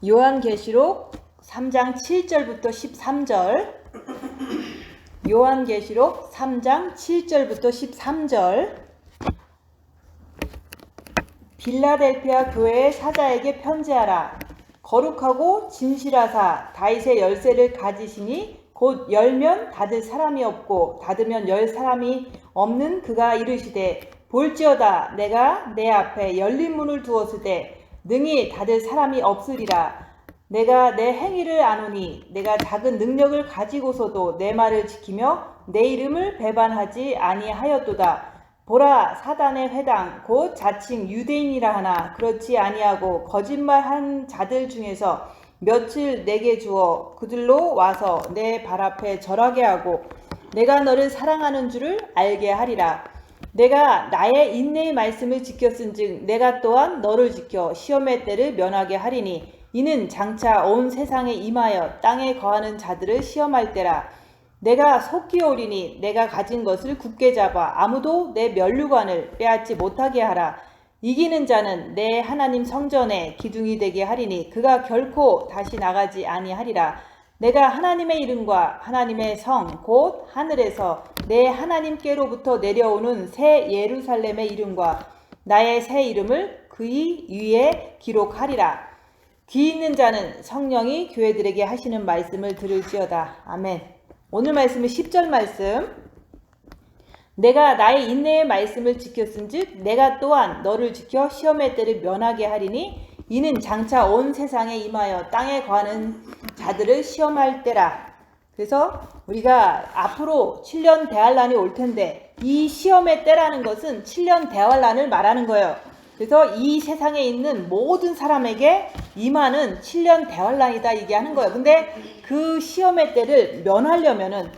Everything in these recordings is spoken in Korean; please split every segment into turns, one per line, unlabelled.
요한계시록 3장 7절부터 13절. 요한계시록 3장 7절부터 13절. 빌라델피아 교회의 사자에게 편지하라. 거룩하고 진실하사 다윗의 열쇠를 가지시니 곧 열면 닫을 사람이 없고 닫으면 열 사람이 없는 그가 이르시되 볼지어다 내가 내 앞에 열린 문을 두었으되 능히 닫을 사람이 없으리라. 내가 내 행위를 아노니 내가 작은 능력을 가지고서도 내 말을 지키며 내 이름을 배반하지 아니하였도다. 보라, 사단의 회당 곧 자칭 유대인이라 하나 그렇지 아니하고 거짓말한 자들 중에서 며칠 내게 주어 그들로 와서 내 발 앞에 절하게 하고 내가 너를 사랑하는 줄을 알게 하리라. 내가 나의 인내의 말씀을 지켰은즉 내가 또한 너를 지켜 시험의 때를 면하게 하리니 이는 장차 온 세상에 임하여 땅에 거하는 자들을 시험할 때라. 내가 속히 오리니 내가 가진 것을 굳게 잡아 아무도 내 면류관을 빼앗지 못하게 하라. 이기는 자는 내 하나님 성전에 기둥이 되게 하리니 그가 결코 다시 나가지 아니하리라. 내가 하나님의 이름과 하나님의 성 곧 하늘에서 내 하나님께로부터 내려오는 새 예루살렘의 이름과 나의 새 이름을 그의 위에 기록하리라. 귀 있는 자는 성령이 교회들에게 하시는 말씀을 들을지어다. 아멘. 오늘 말씀은 10절 말씀. 내가 나의 인내의 말씀을 지켰은즉 내가 또한 너를 지켜 시험의 때를 면하게 하리니 이는 장차 온 세상에 임하여 땅에 거하는 자들을 시험할 때라. 그래서 우리가 앞으로 7년 대환란이 올 텐데 이 시험의 때라는 것은 7년 대환란을 말하는 거예요. 그래서 이 세상에 있는 모든 사람에게 임하는 7년 대환란이다 얘기하는 거예요. 근데 그 시험의 때를 면하려면은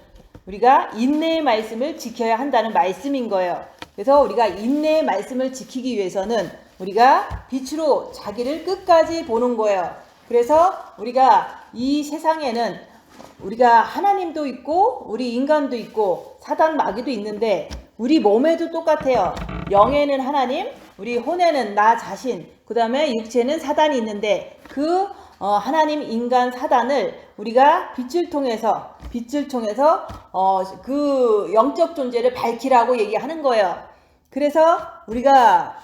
우리가 인내의 말씀을 지켜야 한다는 말씀인 거예요. 그래서 우리가 인내의 말씀을 지키기 위해서는 우리가 빛으로 자기를 끝까지 보는 거예요. 그래서 우리가 이 세상에는 우리가 하나님도 있고 우리 인간도 있고 사단 마귀도 있는데 우리 몸에도 똑같아요. 영에는 하나님, 우리 혼에는 나 자신, 그 다음에 육체는 사단이 있는데 그 하나님, 인간, 사단을 우리가 빛을 통해서 그 영적 존재를 밝히라고 얘기하는 거예요. 그래서 우리가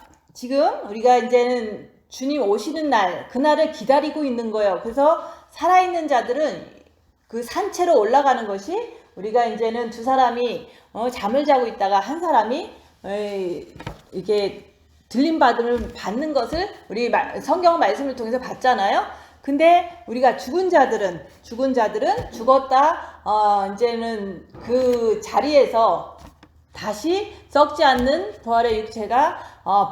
이제는 주님 오시는 날, 그날을 기다리고 있는 거예요. 그래서 살아있는 자들은 그 산채로 올라가는 것이 우리가 이제는 두 사람이 잠을 자고 있다가 한 사람이 이렇게 들림받음을 받는 것을 우리 성경 말씀을 통해서 봤잖아요. 근데 우리가 죽은 자들은 죽었다 이제는 그 자리에서 다시 썩지 않는 부활의 육체가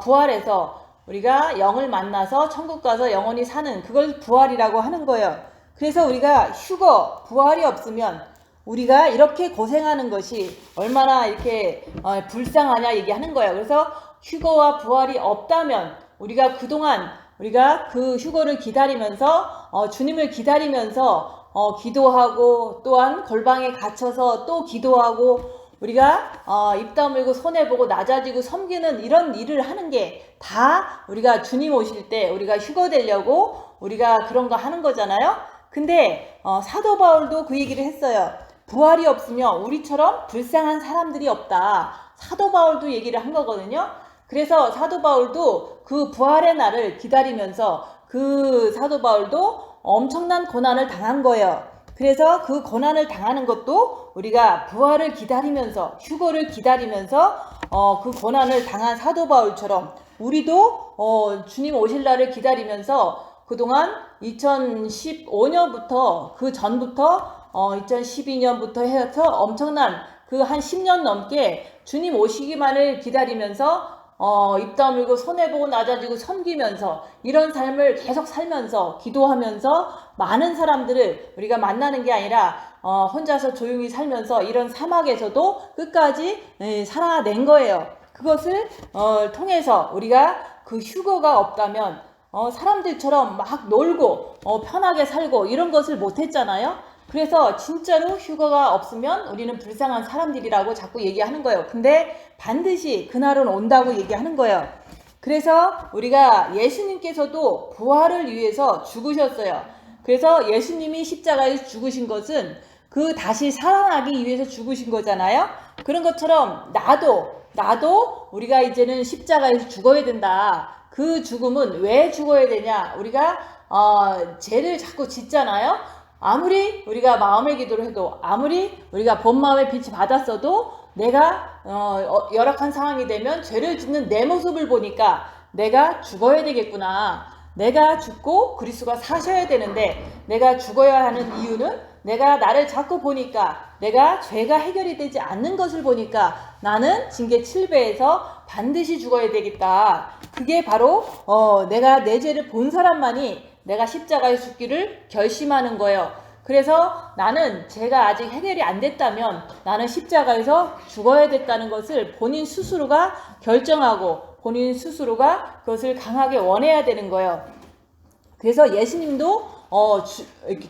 부활해서 우리가 영을 만나서 천국 가서 영원히 사는 그걸 부활이라고 하는 거예요. 그래서 우리가 휴거 부활이 없으면 우리가 이렇게 고생하는 것이 얼마나 이렇게 불쌍하냐 얘기하는 거예요. 그래서 휴거와 부활이 없다면 우리가 그동안 우리가 그 휴거를 기다리면서 주님을 기다리면서 기도하고 또한 골방에 갇혀서 또 기도하고 우리가 입 다물고 손해보고 낮아지고 섬기는 이런 일을 하는 게 다 우리가 주님 오실 때 우리가 휴거 되려고 우리가 그런 거 하는 거잖아요. 근데 사도 바울도 그 얘기를 했어요. 부활이 없으면 우리처럼 불쌍한 사람들이 없다. 사도 바울도 얘기를 한 거거든요. 그래서 사도 바울도 그 부활의 날을 기다리면서 그 사도 바울도 엄청난 고난을 당한 거예요. 그래서 그 고난을 당하는 것도 우리가 부활을 기다리면서 휴거를 기다리면서 그 고난을 당한 사도 바울처럼 우리도 주님 오실 날을 기다리면서 그동안 2015년부터 그 전부터 2012년부터 해서 엄청난 그 한 10년 넘게 주님 오시기만을 기다리면서 입 다물고 손해보고 낮아지고 섬기면서 이런 삶을 계속 살면서 기도하면서 많은 사람들을 우리가 만나는 게 아니라 혼자서 조용히 살면서 이런 사막에서도 끝까지 살아낸 거예요. 그것을 통해서 우리가 그 휴거가 없다면 사람들처럼 막 놀고 편하게 살고 이런 것을 못했잖아요. 그래서 진짜로 휴거가 없으면 우리는 불쌍한 사람들이라고 자꾸 얘기하는 거예요. 근데 반드시 그날은 온다고 얘기하는 거예요. 그래서 우리가 예수님께서도 부활을 위해서 죽으셨어요. 그래서 예수님이 십자가에서 죽으신 것은 그 다시 살아나기 위해서 죽으신 거잖아요. 그런 것처럼 나도 우리가 이제는 십자가에서 죽어야 된다. 그 죽음은 왜 죽어야 되냐? 우리가 죄를 자꾸 짓잖아요. 아무리 우리가 마음의 기도를 해도, 아무리 우리가 본 마음의 빛이 받았어도 내가 열악한 상황이 되면 죄를 짓는 내 모습을 보니까 내가 죽어야 되겠구나. 내가 죽고 그리스도가 사셔야 되는데 내가 죽어야 하는 이유는 내가 나를 자꾸 보니까, 내가 죄가 해결이 되지 않는 것을 보니까 나는 징계 7배에서 반드시 죽어야 되겠다. 그게 바로 내가 내 죄를 본 사람만이 내가 십자가에 죽기를 결심하는 거예요. 그래서 나는 죄가 아직 해결이 안 됐다면 나는 십자가에서 죽어야 됐다는 것을 본인 스스로가 결정하고 본인 스스로가 그것을 강하게 원해야 되는 거예요. 그래서 예수님도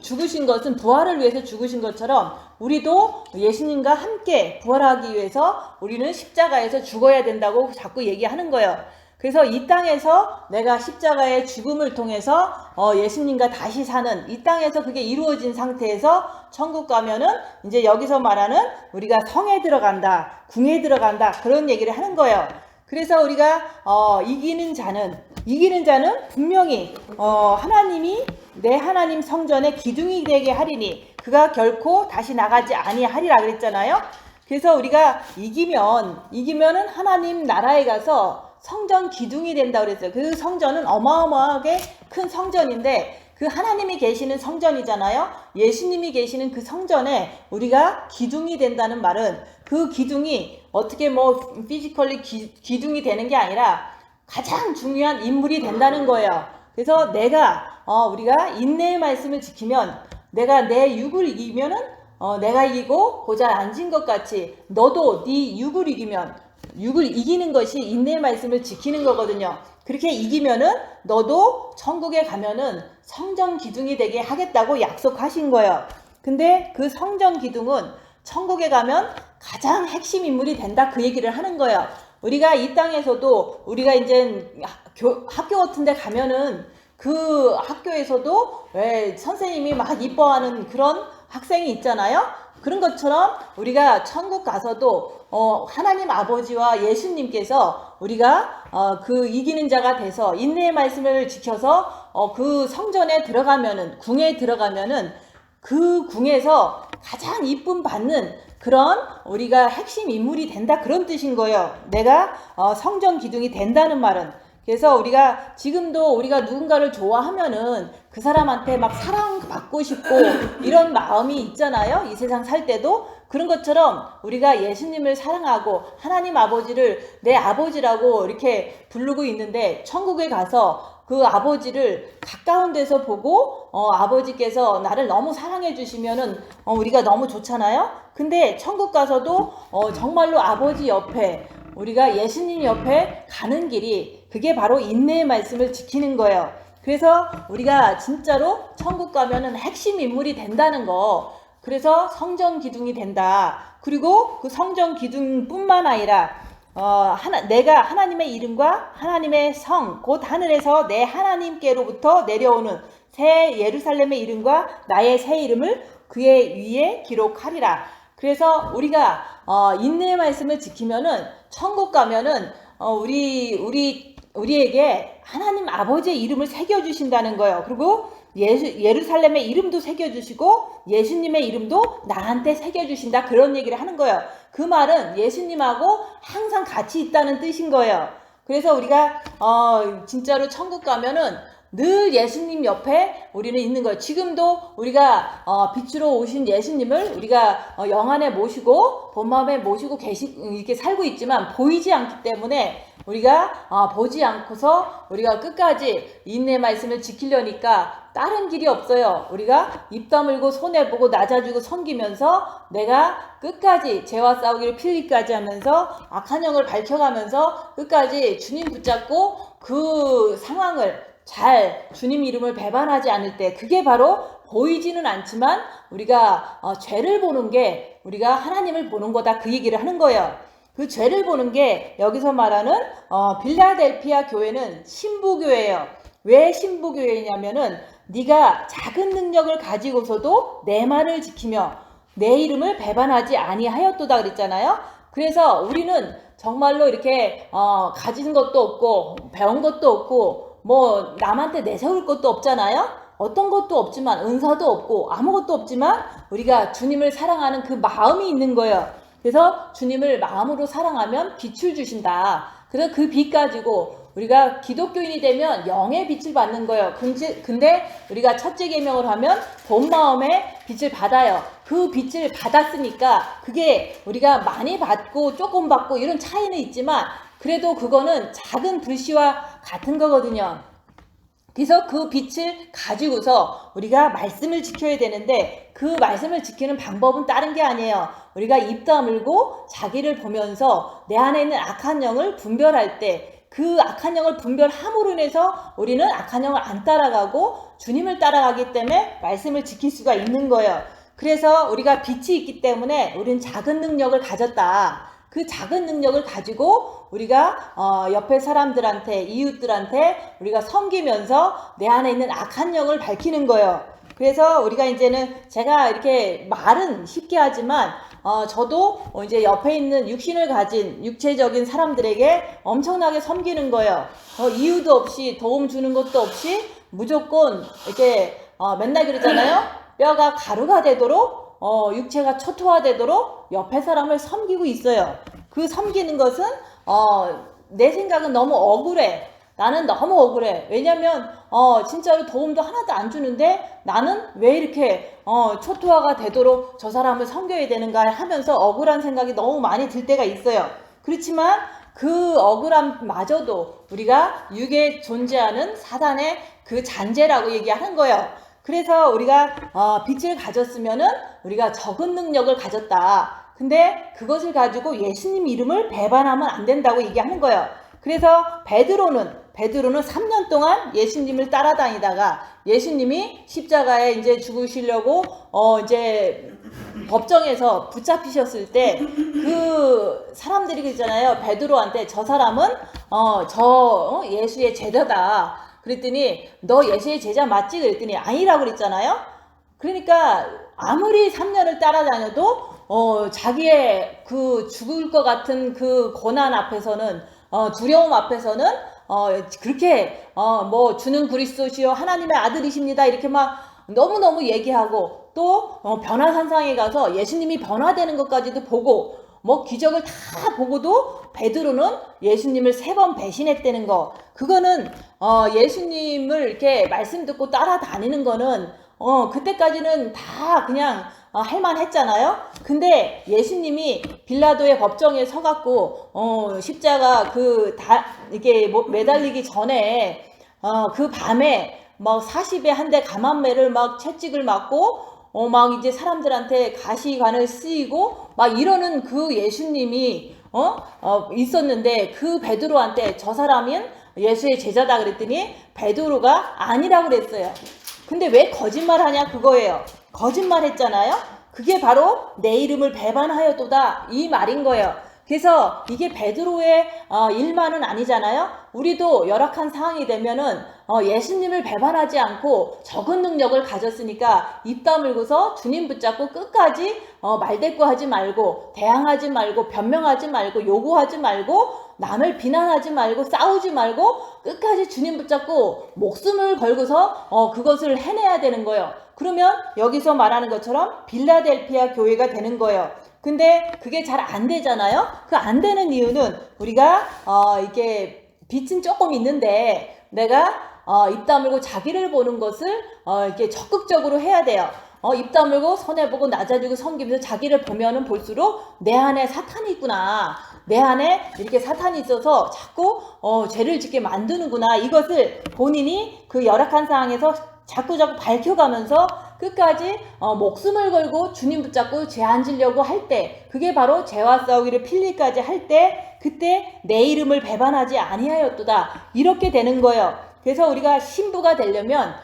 죽으신 것은 부활을 위해서 죽으신 것처럼 우리도 예수님과 함께 부활하기 위해서 우리는 십자가에서 죽어야 된다고 자꾸 얘기하는 거예요. 그래서 이 땅에서 내가 십자가의 죽음을 통해서 예수님과 다시 사는, 이 땅에서 그게 이루어진 상태에서 천국 가면은 이제 여기서 말하는 우리가 성에 들어간다, 궁에 들어간다, 그런 얘기를 하는 거예요. 그래서 우리가 이기는 자는 분명히 하나님이 내 하나님 성전의 기둥이 되게 하리니 그가 결코 다시 나가지 아니하리라 그랬잖아요. 그래서 우리가 이기면은 하나님 나라에 가서 성전 기둥이 된다 그랬어요. 그 성전은 어마어마하게 큰 성전인데 그 하나님이 계시는 성전이잖아요. 예수님이 계시는 그 성전에 우리가 기둥이 된다는 말은 그 기둥이 어떻게 피지컬리 기둥이 되는 게 아니라 가장 중요한 인물이 된다는 거예요. 그래서 우리가 인내의 말씀을 지키면, 내가 내 육을 이기면은 내가 이기고 보좌에 앉은 것 같이 너도 네 육을 이기는 것이 인내의 말씀을 지키는 거거든요. 그렇게 이기면은 너도 천국에 가면은 성전 기둥이 되게 하겠다고 약속하신 거예요. 근데 그 성전 기둥은 천국에 가면 가장 핵심 인물이 된다, 그 얘기를 하는 거예요. 우리가 이 땅에서도 우리가 이제 학교 같은 데 가면은 그 학교에서도 왜 선생님이 막 이뻐하는 그런 학생이 있잖아요. 그런 것처럼 우리가 천국 가서도 하나님 아버지와 예수님께서 우리가 그 이기는 자가 돼서 인내의 말씀을 지켜서 그 성전에 들어가면은, 궁에 들어가면은 그 궁에서 가장 이쁨 받는 그런 우리가 핵심 인물이 된다, 그런 뜻인 거예요. 내가 성전 기둥이 된다는 말은. 그래서 우리가 지금도 우리가 누군가를 좋아하면은 그 사람한테 막 사랑받고 싶고 이런 마음이 있잖아요. 이 세상 살 때도. 그런 것처럼 우리가 예수님을 사랑하고 하나님 아버지를 내 아버지라고 이렇게 부르고 있는데, 천국에 가서 그 아버지를 가까운 데서 보고 아버지께서 나를 너무 사랑해 주시면은 우리가 너무 좋잖아요. 근데 천국 가서도 정말로 아버지 옆에, 우리가 예수님 옆에 가는 길이, 그게 바로 인내의 말씀을 지키는 거예요. 그래서 우리가 진짜로 천국 가면은 핵심 인물이 된다는 거. 그래서 성전 기둥이 된다. 그리고 그 성전 기둥뿐만 아니라 내가 하나님의 이름과 하나님의 성, 곧 하늘에서 내 하나님께로부터 내려오는 새 예루살렘의 이름과 나의 새 이름을 그의 위에 기록하리라. 그래서 우리가 인내의 말씀을 지키면은 천국 가면은 우리에게 하나님 아버지의 이름을 새겨주신다는 거예요. 그리고 예루살렘의 이름도 새겨주시고 예수님의 이름도 나한테 새겨주신다, 그런 얘기를 하는 거예요. 그 말은 예수님하고 항상 같이 있다는 뜻인 거예요. 그래서 우리가 진짜로 천국 가면은 늘 예수님 옆에 우리는 있는 거예요. 지금도 우리가 빛으로 오신 예수님을 우리가 영안에 모시고 본 마음에 모시고 이렇게 살고 있지만 보이지 않기 때문에 우리가 보지 않고서 우리가 끝까지 인내의 말씀을 지키려니까 다른 길이 없어요. 우리가 입 다물고 손해보고 낮아지고 섬기면서 내가 끝까지 죄와 싸우기를 필기까지 하면서 악한 영을 밝혀가면서 끝까지 주님 붙잡고 그 상황을 잘 주님 이름을 배반하지 않을 때, 그게 바로 보이지는 않지만 우리가 죄를 보는 게 우리가 하나님을 보는 거다, 그 얘기를 하는 거예요. 그 죄를 보는 게 여기서 말하는 빌라델피아 교회는 신부교회예요. 왜 신부교회냐면은 네가 작은 능력을 가지고서도 내 말을 지키며 내 이름을 배반하지 아니하였도다 그랬잖아요. 그래서 우리는 정말로 이렇게 가진 것도 없고 배운 것도 없고 뭐 남한테 내세울 것도 없잖아요. 어떤 것도 없지만 은사도 없고 아무것도 없지만 우리가 주님을 사랑하는 그 마음이 있는 거예요. 그래서 주님을 마음으로 사랑하면 빛을 주신다. 그래서 그 빛 가지고 우리가 기독교인이 되면 영의 빛을 받는 거예요. 근데 우리가 첫째 계명을 하면 본 마음에 빛을 받아요. 그 빛을 받았으니까 그게 우리가 많이 받고 조금 받고 이런 차이는 있지만 그래도 그거는 작은 불씨와 같은 거거든요. 그래서 그 빛을 가지고서 우리가 말씀을 지켜야 되는데 그 말씀을 지키는 방법은 다른 게 아니에요. 우리가 입 다물고 자기를 보면서 내 안에 있는 악한 영을 분별할 때 그 악한 영을 분별함으로 인해서 우리는 악한 영을 안 따라가고 주님을 따라가기 때문에 말씀을 지킬 수가 있는 거예요. 그래서 우리가 빛이 있기 때문에 우리는 작은 능력을 가졌다. 그 작은 능력을 가지고 우리가 옆에 사람들한테 이웃들한테 우리가 섬기면서 내 안에 있는 악한 영을 밝히는 거예요. 그래서 우리가 이제는 제가 이렇게 말은 쉽게 하지만 저도 이제 옆에 있는 육신을 가진 육체적인 사람들에게 엄청나게 섬기는 거예요. 이유도 없이 도움 주는 것도 없이 무조건 이렇게 맨날 그러잖아요. 뼈가 가루가 되도록 육체가 초토화되도록 옆에 사람을 섬기고 있어요. 그 섬기는 것은 내 생각은 너무 억울해. 나는 너무 억울해. 왜냐면 진짜로 도움도 하나도 안 주는데 나는 왜 이렇게 초토화가 되도록 저 사람을 섬겨야 되는가 하면서 억울한 생각이 너무 많이 들 때가 있어요. 그렇지만 그 억울함마저도 우리가 육에 존재하는 사단의 그 잔재라고 얘기하는 거예요. 그래서 우리가 빛을 가졌으면은 우리가 적은 능력을 가졌다. 근데 그것을 가지고 예수님 이름을 배반하면 안 된다고 얘기하는 거예요. 그래서 베드로는 3년 동안 예수님을 따라다니다가 예수님이 십자가에 이제 죽으시려고 이제 법정에서 붙잡히셨을 때 그 사람들이 그러잖아요. 베드로한테 저 사람은 예수의 제자다. 그랬더니 너 예수의 제자 맞지? 그랬더니 아니라고 그랬잖아요. 그러니까 아무리 3년을 따라다녀도 자기의 그 죽을 것 같은 그 고난 앞에서는 두려움 앞에서는 그렇게 뭐 주는 그리스도시요 하나님의 아들이십니다 이렇게 막 너무너무 얘기하고 또 변화산상에 가서 예수님이 변화되는 것까지도 보고 뭐 기적을 다 보고도 베드로는 예수님을 3번 배신했다는 거. 그거는 예수님을 이렇게 말씀 듣고 따라다니는 거는 그때까지는 다 그냥 할만했잖아요. 근데 예수님이 빌라도의 법정에 서갖고 십자가 이게 매달리기 전에 그 밤에 막 40에 한 대 감암매를 막 채찍을 맞고 막 이제 사람들한테 가시관을 쓰이고 막 이러는 그 예수님이 있었는데 그 베드로한테 저 사람은 예수의 제자다 그랬더니 베드로가 아니라고 그랬어요. 근데 왜 거짓말하냐 그거예요. 거짓말했잖아요. 그게 바로 내 이름을 배반하였도다 이 말인 거예요. 그래서 이게 베드로의 일만은 아니잖아요. 우리도 열악한 상황이 되면은 예수님을 배반하지 않고 적은 능력을 가졌으니까 입 다물고서 주님 붙잡고 끝까지 말대꾸하지 말고 대항하지 말고 변명하지 말고 요구하지 말고 남을 비난하지 말고 싸우지 말고 끝까지 주님 붙잡고 목숨을 걸고서 그것을 해내야 되는 거예요. 그러면 여기서 말하는 것처럼 빌라델피아 교회가 되는 거예요. 근데 그게 잘 안 되잖아요. 그 안 되는 이유는 우리가 이게 빛은 조금 있는데 내가 입 다물고 자기를 보는 것을 이렇게 적극적으로 해야 돼요. 입 다물고 손해보고 낮아지고 섬기면서 자기를 보면은 볼수록 내 안에 사탄이 있구나. 내 안에 이렇게 사탄이 있어서 자꾸 죄를 짓게 만드는구나. 이것을 본인이 그 열악한 상황에서 자꾸 밝혀가면서 끝까지 목숨을 걸고 주님 붙잡고 죄 안 지려고 할 때 그게 바로 죄와 싸우기를 필리까지 할 때 그때 내 이름을 배반하지 아니하였도다 이렇게 되는 거예요. 그래서 우리가 신부가 되려면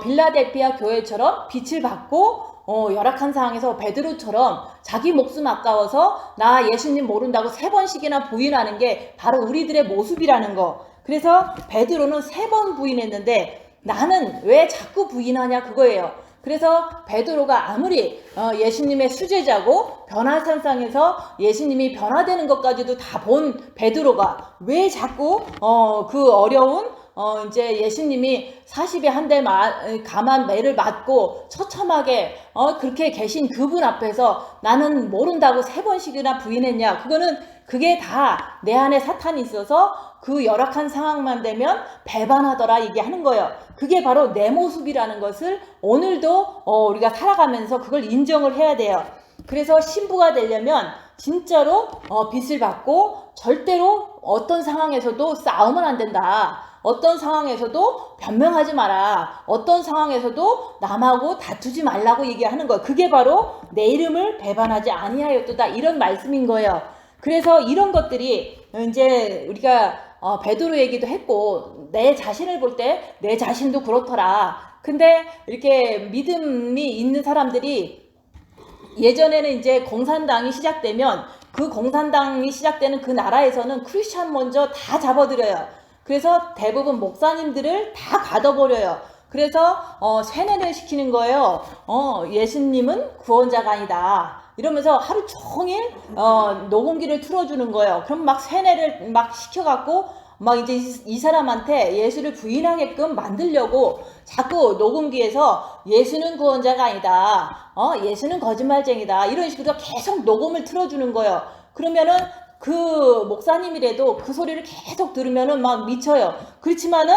빌라델피아 교회처럼 빛을 받고 열악한 상황에서 베드로처럼 자기 목숨 아까워서 나 예수님 모른다고 3번씩이나 부인하는 게 바로 우리들의 모습이라는 거. 그래서 베드로는 3번 부인했는데 나는 왜 자꾸 부인하냐 그거예요. 그래서 베드로가 아무리 예수님의 수제자고 변화산상에서 예수님이 변화되는 것까지도 다 본 베드로가 왜 자꾸 그 어려운 이제 예수님이 40에 한 대 감한 매를 맞고 처참하게 그렇게 계신 그분 앞에서 나는 모른다고 3번씩이나 부인했냐. 그게 다 내 안에 사탄이 있어서 그 열악한 상황만 되면 배반하더라 얘기하는 거예요. 그게 바로 내 모습이라는 것을 오늘도 우리가 살아가면서 그걸 인정을 해야 돼요. 그래서 신부가 되려면 진짜로 빚을 받고 절대로 어떤 상황에서도 싸우면 안 된다. 어떤 상황에서도 변명하지 마라. 어떤 상황에서도 남하고 다투지 말라고 얘기하는 거예요. 그게 바로 내 이름을 배반하지 아니하였도다 이런 말씀인 거예요. 그래서 이런 것들이 이제 우리가 베드로 얘기도 했고 내 자신을 볼 때 내 자신도 그렇더라. 근데 이렇게 믿음이 있는 사람들이 예전에는 이제 공산당이 시작되면 그 공산당이 시작되는 그 나라에서는 크리스찬 먼저 다 잡아들여요. 그래서 대부분 목사님들을 다 가둬버려요. 그래서 세뇌를 시키는 거예요. 예수님은 구원자가 아니다. 이러면서 하루 종일 녹음기를 틀어주는 거예요. 그럼 막 세뇌를 막 시켜갖고 막 이제 이 사람한테 예수를 부인하게끔 만들려고 자꾸 녹음기에서 예수는 구원자가 아니다. 예수는 거짓말쟁이다. 이런 식으로 계속 녹음을 틀어주는 거예요. 그러면은 그 목사님이라도 그 소리를 계속 들으면은 막 미쳐요. 그렇지만은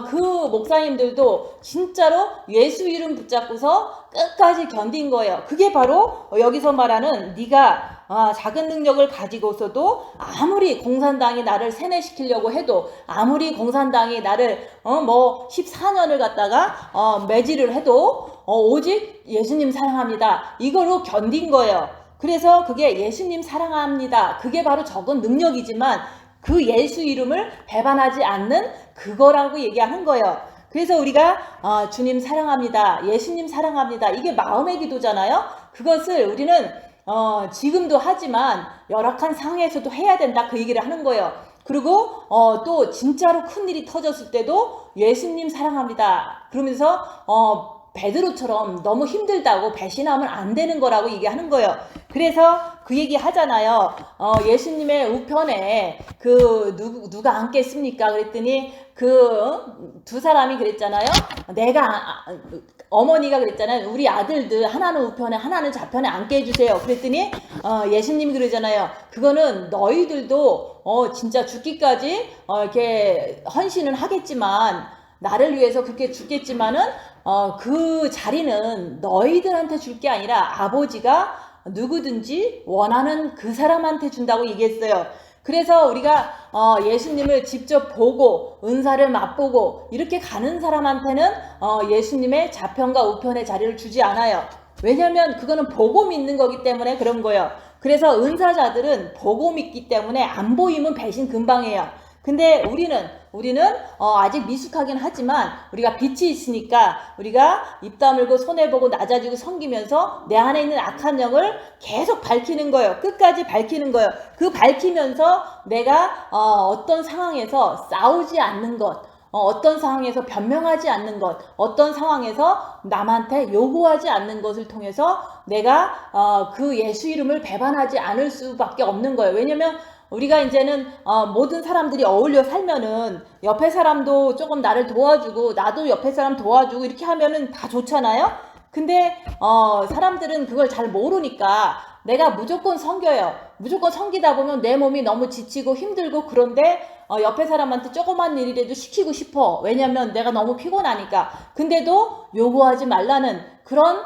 그 목사님들도 진짜로 예수 이름 붙잡고서 끝까지 견딘 거예요. 그게 바로 여기서 말하는 네가 작은 능력을 가지고서도 아무리 공산당이 나를 세뇌시키려고 해도 아무리 공산당이 나를 14년을 갖다가 매질을 해도 오직 예수님 사랑합니다. 이걸로 견딘 거예요. 그래서 그게 예수님 사랑합니다. 그게 바로 적은 능력이지만 그 예수 이름을 배반하지 않는 그거라고 얘기하는 거예요. 그래서 우리가 주님 사랑합니다. 예수님 사랑합니다. 이게 마음의 기도잖아요. 그것을 우리는 지금도 하지만 열악한 상황에서도 해야 된다 그 얘기를 하는 거예요. 그리고 또 진짜로 큰일이 터졌을 때도 예수님 사랑합니다. 그러면서 베드로처럼 너무 힘들다고 배신하면 안 되는 거라고 얘기하는 거예요. 그래서 그 얘기 하잖아요. 예수님의 우편에 누가 앉겠습니까? 그랬더니 두 사람이 그랬잖아요. 어머니가 그랬잖아요. 우리 아들들 하나는 우편에 하나는 좌편에 앉게 해주세요. 그랬더니 예수님이 그러잖아요. 그거는 너희들도 진짜 죽기까지 이렇게 헌신은 하겠지만 나를 위해서 그렇게 죽겠지만은 그 자리는 너희들한테 줄 게 아니라 아버지가 누구든지 원하는 그 사람한테 준다고 얘기했어요. 그래서 우리가 예수님을 직접 보고 은사를 맛보고 이렇게 가는 사람한테는 예수님의 좌편과 우편의 자리를 주지 않아요. 왜냐하면 그거는 보고 믿는 거기 때문에 그런 거예요. 그래서 은사자들은 보고 믿기 때문에 안 보이면 배신 금방 해요. 근데 우리는 아직 미숙하긴 하지만 우리가 빛이 있으니까 우리가 입 다물고 손해보고 낮아지고 섬기면서 내 안에 있는 악한 영을 계속 밝히는 거예요. 끝까지 밝히는 거예요. 그 밝히면서 내가 어떤 상황에서 싸우지 않는 것, 어떤 상황에서 변명하지 않는 것, 어떤 상황에서 남한테 요구하지 않는 것을 통해서 내가 그 예수 이름을 배반하지 않을 수밖에 없는 거예요. 왜냐면 우리가 이제는 모든 사람들이 어울려 살면은 옆에 사람도 조금 나를 도와주고 나도 옆에 사람 도와주고 이렇게 하면은 다 좋잖아요. 근데 사람들은 그걸 잘 모르니까 내가 무조건 섬겨요. 무조건 섬기다 보면 내 몸이 너무 지치고 힘들고 그런데 옆에 사람한테 조그만 일이라도 시키고 싶어. 왜냐면 내가 너무 피곤하니까. 근데도 요구하지 말라는 그런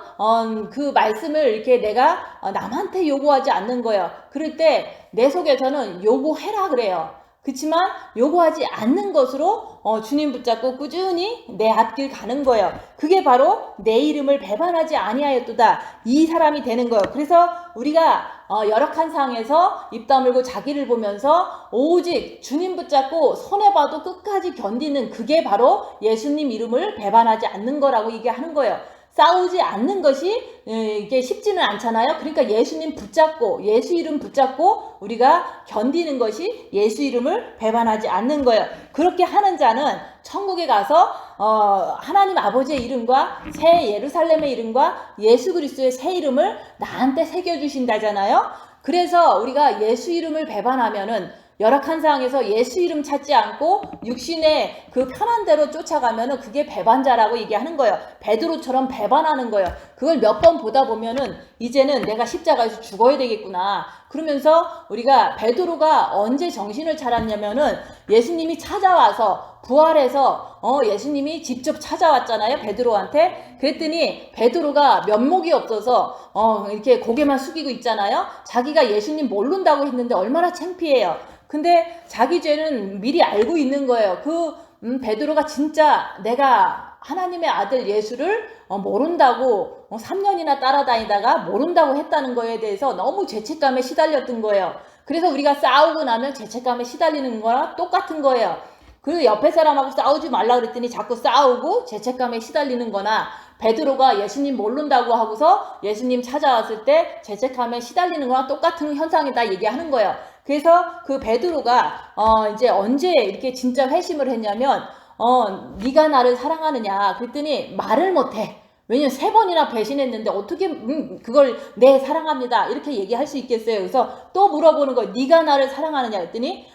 그 말씀을 이렇게 내가 남한테 요구하지 않는 거예요. 그럴 때 내 속에서는 요구해라 그래요. 그렇지만 요구하지 않는 것으로 주님 붙잡고 꾸준히 내 앞길 가는 거예요. 그게 바로 내 이름을 배반하지 아니하였도다. 이 사람이 되는 거예요. 그래서 우리가 열악한 상황에서 입 다물고 자기를 보면서 오직 주님 붙잡고 손해봐도 끝까지 견디는 그게 바로 예수님 이름을 배반하지 않는 거라고 얘기하는 거예요. 싸우지 않는 것이 이게 쉽지는 않잖아요. 그러니까 예수님 붙잡고 예수 이름 붙잡고 우리가 견디는 것이 예수 이름을 배반하지 않는 거예요. 그렇게 하는 자는 천국에 가서 하나님 아버지의 이름과 새 예루살렘의 이름과 예수 그리스도의 새 이름을 나한테 새겨주신다잖아요. 그래서 우리가 예수 이름을 배반하면은 열악한 상황에서 예수 이름 찾지 않고 육신의 그 편한 대로 쫓아가면은 그게 배반자라고 얘기하는 거예요. 베드로처럼 배반하는 거예요. 그걸 몇 번 보다 보면은 이제는 내가 십자가에서 죽어야 되겠구나. 그러면서 우리가 베드로가 언제 정신을 차렸냐면은 예수님이 찾아와서 부활해서 예수님이 직접 찾아왔잖아요. 베드로한테. 그랬더니 베드로가 면목이 없어서 이렇게 고개만 숙이고 있잖아요. 자기가 예수님 모른다고 했는데 얼마나 창피해요. 근데 자기 죄는 미리 알고 있는 거예요. 베드로가 진짜 내가 하나님의 아들 예수를 모른다고 3년이나 따라다니다가 모른다고 했다는 거에 대해서 너무 죄책감에 시달렸던 거예요. 그래서 우리가 싸우고 나면 죄책감에 시달리는 거랑 똑같은 거예요. 그리고 옆에 사람하고 싸우지 말라 그랬더니 자꾸 싸우고 죄책감에 시달리는 거나 베드로가 예수님 모른다고 하고서 예수님 찾아왔을 때 죄책감에 시달리는 거랑 똑같은 현상이다 얘기하는 거예요. 그래서 그 베드로가 이제 언제 이렇게 진짜 회심을 했냐면 네가 나를 사랑하느냐 그랬더니 말을 못해. 왜냐면 3번이나 배신했는데 어떻게 그걸 네 사랑합니다 이렇게 얘기할 수 있겠어요. 그래서 또 물어보는 거예요. 네가 나를 사랑하느냐 그랬더니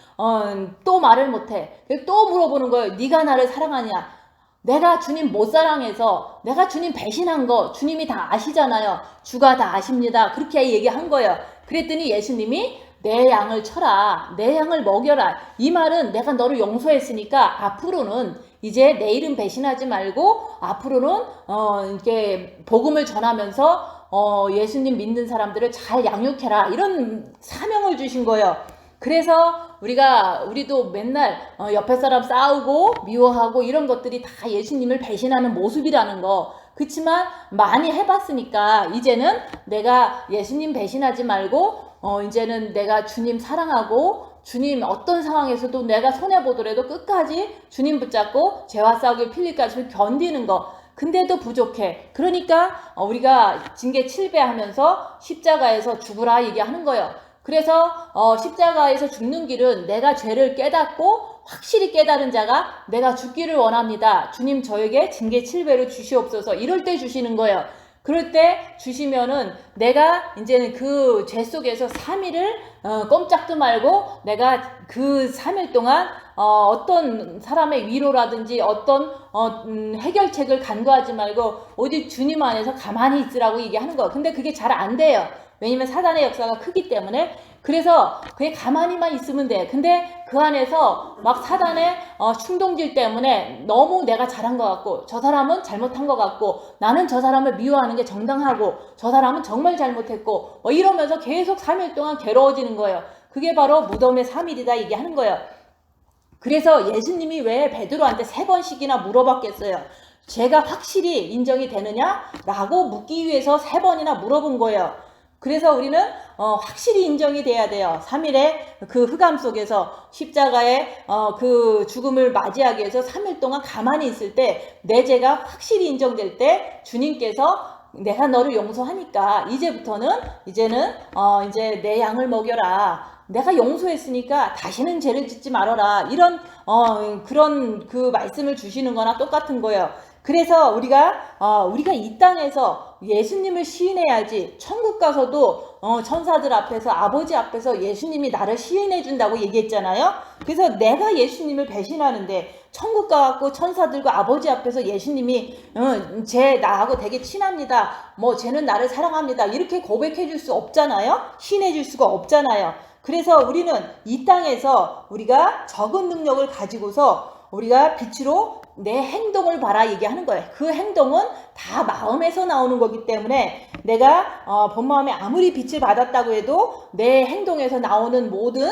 또 말을 못해. 또 물어보는 거예요. 네가 나를 사랑하느냐. 내가 주님 못 사랑해서 내가 주님 배신한 거 주님이 다 아시잖아요. 주가 다 아십니다. 그렇게 얘기한 거예요. 그랬더니 예수님이 내 양을 쳐라. 내 양을 먹여라. 이 말은 내가 너를 용서했으니까 앞으로는 이제 내 이름 배신하지 말고 앞으로는 이렇게 복음을 전하면서 예수님 믿는 사람들을 잘 양육해라. 이런 사명을 주신 거예요. 그래서 우리도 맨날 옆에 사람 싸우고 미워하고 이런 것들이 다 예수님을 배신하는 모습이라는 거. 그렇지만 많이 해봤으니까 이제는 내가 예수님 배신하지 말고 이제는 내가 주님 사랑하고 주님 어떤 상황에서도 내가 손해보더라도 끝까지 주님 붙잡고 죄와 싸우기 필리까지 견디는 거. 근데도 부족해. 그러니까 우리가 징계 7배 하면서 십자가에서 죽으라 얘기하는 거예요. 그래서 십자가에서 죽는 길은 내가 죄를 깨닫고 확실히 깨달은 자가 내가 죽기를 원합니다. 주님 저에게 징계 7배로 주시옵소서. 이럴 때 주시는 거예요. 그럴 때 주시면은 내가 이제는 그 죄 속에서 3일을 꼼짝도 말고 내가 그 3일 동안 어떤 사람의 위로라든지 어떤 해결책을 간구하지 말고 오직 주님 안에서 가만히 있으라고 얘기하는 거예요. 근데 그게 잘 안 돼요. 왜냐면 사단의 역사가 크기 때문에. 그래서 그냥 가만히만 있으면 돼. 근데 그 안에서 막 사단의 충동질 때문에 너무 내가 잘한 것 같고 저 사람은 잘못한 것 같고 나는 저 사람을 미워하는 게 정당하고 저 사람은 정말 잘못했고 이러면서 계속 3일 동안 괴로워지는 거예요. 그게 바로 무덤의 3일이다 얘기하는 거예요. 그래서 예수님이 왜 베드로한테 3번씩이나 물어봤겠어요. 죄가 확실히 인정이 되느냐라고 묻기 위해서 3번이나 물어본 거예요. 그래서 우리는 확실히 인정이 돼야 돼요. 3일의 그 흑암 속에서 십자가의 그 죽음을 맞이하기 위해서 3일 동안 가만히 있을 때 내 죄가 확실히 인정될 때 주님께서 내가 너를 용서하니까 이제는 이제 내 양을 먹여라. 내가 용서했으니까 다시는 죄를 짓지 말아라. 이런 그런 그 말씀을 주시는 거나 똑같은 거예요. 그래서 우리가 이 땅에서 예수님을 시인해야지 천국 가서도 천사들 앞에서 아버지 앞에서 예수님이 나를 시인해 준다고 얘기했잖아요. 그래서 내가 예수님을 배신하는데 천국 가갖고 천사들과 아버지 앞에서 예수님이 쟤 나하고 되게 친합니다. 쟤는 나를 사랑합니다. 이렇게 고백해 줄 수 없잖아요. 시인해 줄 수가 없잖아요. 그래서 우리는 이 땅에서 우리가 적은 능력을 가지고서 우리가 빛으로 내 행동을 봐라 얘기하는 거예요. 그 행동은 다 마음에서 나오는 거기 때문에 내가 본 마음에 아무리 빛을 받았다고 해도 내 행동에서 나오는 모든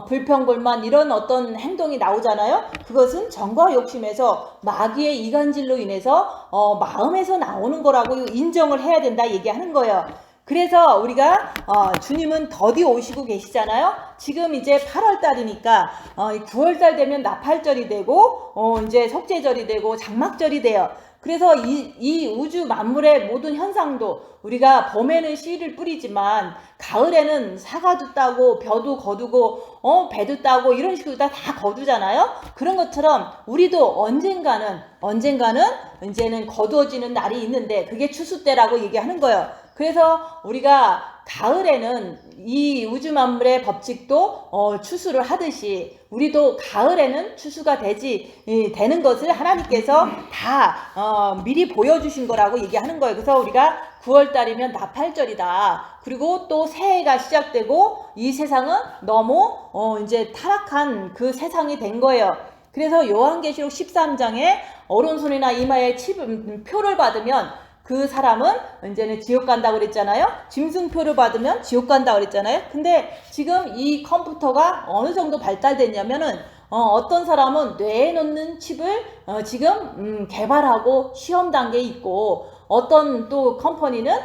불평불만 이런 어떤 행동이 나오잖아요. 그것은 정과 욕심에서 마귀의 이간질로 인해서 마음에서 나오는 거라고 인정을 해야 된다 얘기하는 거예요. 그래서 우리가 주님은 더디 오시고 계시잖아요. 지금 이제 8월달이니까 9월달 되면 나팔절이 되고 이제 속죄절이 되고 장막절이 돼요. 그래서 이 우주 만물의 모든 현상도 우리가 봄에는 씨를 뿌리지만 가을에는 사과도 따고 벼도 거두고 배도 따고 이런 식으로 다 거두잖아요. 그런 것처럼 우리도 언젠가는 이제는 거두어지는 날이 있는데 그게 추수 때라고 얘기하는 거예요. 그래서 우리가 가을에는 이 우주 만물의 법칙도 추수를 하듯이 우리도 가을에는 추수가 되는 것을 하나님께서 다 미리 보여주신 거라고 얘기하는 거예요. 그래서 우리가 9월달이면 나팔절이다. 그리고 또 새해가 시작되고 이 세상은 너무 이제 타락한 그 세상이 된 거예요. 그래서 요한계시록 13장에 오른손이나 이마에 표를 받으면 그 사람은 이제는 지옥 간다고 그랬잖아요. 짐승표를 받으면 지옥 간다고 그랬잖아요. 근데 지금 이 컴퓨터가 어느 정도 발달됐냐면은 어떤 사람은 뇌에 넣는 칩을 지금 개발하고 시험 단계에 있고 어떤 또 컴퍼니는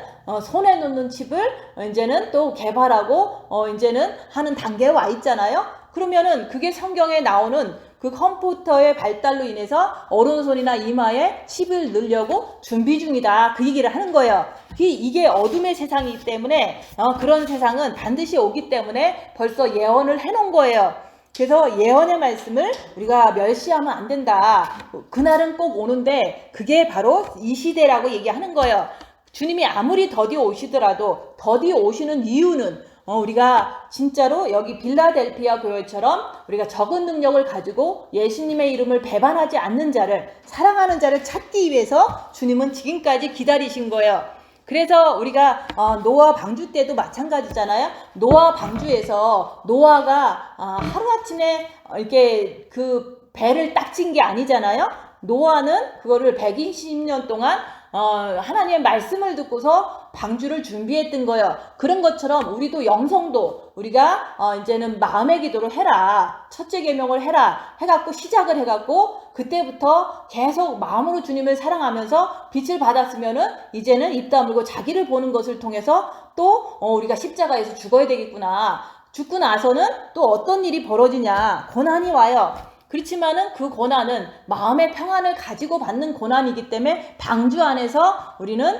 손에 넣는 칩을 이제는 또 개발하고 이제는 하는 단계에 와 있잖아요. 그러면은 그게 성경에 나오는 그 컴퓨터의 발달로 인해서 오른손이나 이마에 칩을 넣으려고 준비 중이다. 그 얘기를 하는 거예요. 이게 어둠의 세상이기 때문에 그런 세상은 반드시 오기 때문에 벌써 예언을 해놓은 거예요. 그래서 예언의 말씀을 우리가 멸시하면 안 된다. 그날은 꼭 오는데 그게 바로 이 시대라고 얘기하는 거예요. 주님이 아무리 더디 오시더라도 더디 오시는 이유는 우리가 진짜로 여기 빌라델피아 교회처럼 우리가 적은 능력을 가지고 예수님의 이름을 배반하지 않는 자를 사랑하는 자를 찾기 위해서 주님은 지금까지 기다리신 거예요. 그래서 우리가 노아 방주 때도 마찬가지잖아요. 노아 방주에서 노아가 하루아침에 이렇게 그 배를 딱 친 게 아니잖아요. 노아는 그거를 120년 동안 하나님의 말씀을 듣고서 방주를 준비했던 거예요. 그런 것처럼 우리도 영성도 우리가 이제는 마음의 기도를 해라. 첫째 계명을 해라. 해갖고 시작을 해갖고 그때부터 계속 마음으로 주님을 사랑하면서 빛을 받았으면은 이제는 입 다물고 자기를 보는 것을 통해서 또 우리가 십자가에서 죽어야 되겠구나. 죽고 나서는 또 어떤 일이 벌어지냐. 고난이 와요. 그렇지만은 그 고난은 마음의 평안을 가지고 받는 고난이기 때문에 방주 안에서 우리는